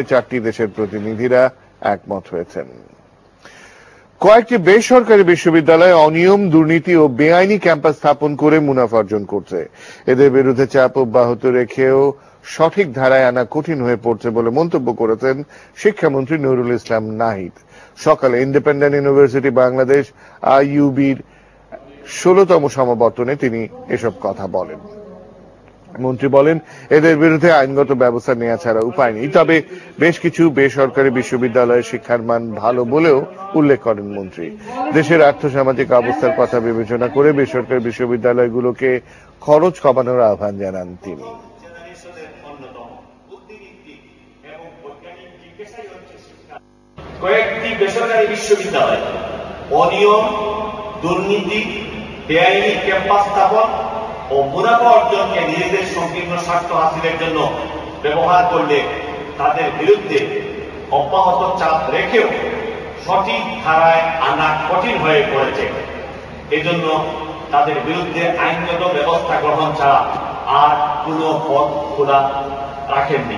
চারটি দেশের প্রতিনিধিরা একমত হয়েছেন। কয়েকটি বেসরকারি বিশ্ববিদ্যালয়ে অনিয়ম, দুর্নীতি ও বেআইনি ক্যাম্পাস স্থাপন করে মুনাফা অর্জন করছে। এদের বিরুদ্ধে চাপ অব্যাহত রেখেও সঠিক ধারায় আনা কঠিন হয়ে পড়ছে বলে মন্তব্য করেছেন শিক্ষামন্ত্রী নুরুল ইসলাম নাহিদ। সকালে ইন্ডিপেন্ডেন্ট ইউনিভার্সিটি বাংলাদেশ IUB-র 16তম সমাবর্তনে তিনি এসব কথা বলেন। মন্ত্রী বলেন, এদের বিরুদ্ধে আইনগত ব্যবস্থা নেওয়া ছাড়া উপায় নেই। তবে বেশ কিছু বেসরকারি বিশ্ববিদ্যালয়ের শিক্ষার মান ভালো বলেও উল্লেখ করেন মন্ত্রী। দেশের আর্থসামাজিক অবস্থার কথা বিবেচনা করে বেসরকারি বিশ্ববিদ্যালয়গুলোকে খরচ কমানোর আহ্বান জানান তিনি। কয়েকটি বেসরকারি বিশ্ববিদ্যালয় অনিয়ম, দুর্নীতি, বেআইনি ক্যাম্পাস স্থাপন ও মুনাফা অর্জনকে নিজেদের সংকীর্ণ স্বার্থ হাসিলের জন্য ব্যবহার করলে তাদের বিরুদ্ধে অব্যাহত চাপ রেখেও সঠিক ধারায় আনা কঠিন হয়ে পড়েছে। এজন্য তাদের বিরুদ্ধে আইনগত ব্যবস্থা গ্রহণ ছাড়া আর কোনো পথ খোলা রাখেননি।